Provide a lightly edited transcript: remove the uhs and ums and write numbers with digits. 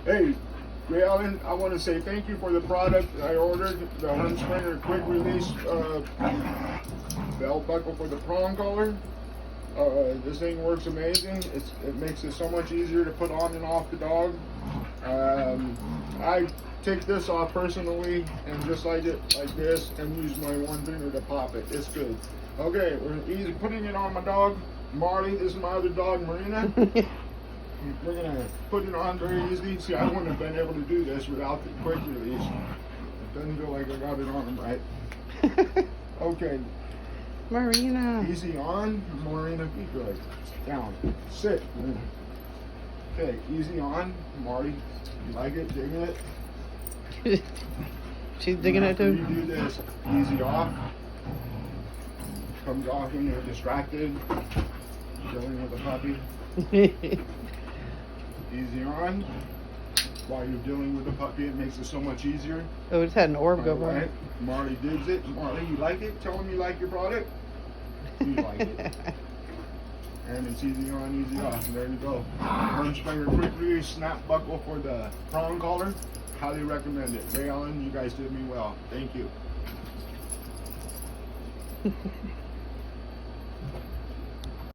Hey, Ray Allen, I want to say thank you for the product I ordered, the Herm Sprenger quick release belt buckle for the prong collar. This thing works amazing. It makes it so much easier to put on and off the dog. I take this off personally and just like it like this and use my one finger to pop it. It's good. Okay, we're easy putting it on my dog, Marley. This is my other dog, Marina. We're gonna put it on very easy. See, I wouldn't have been able to do this without the quick release. It doesn't feel like I got it on him right. Okay. Marina. Easy on, Marina, be good. Down, sit. Okay, easy on, Marty. You like it, digging it? She's digging it too? You do this, easy off. Comes off when you're distracted. Dealing with a puppy. Easy on. While you're dealing with the puppy, it makes it so much easier. Oh, we just had an orb go by. Right. Marley digs it. Marley, you like it? Tell him you like your product. You like it. And it's easy on, easy off. And there you go. Herm Sprenger quick release snap buckle for the prong collar. Highly recommend it. Ray Allen, you guys did me well. Thank you.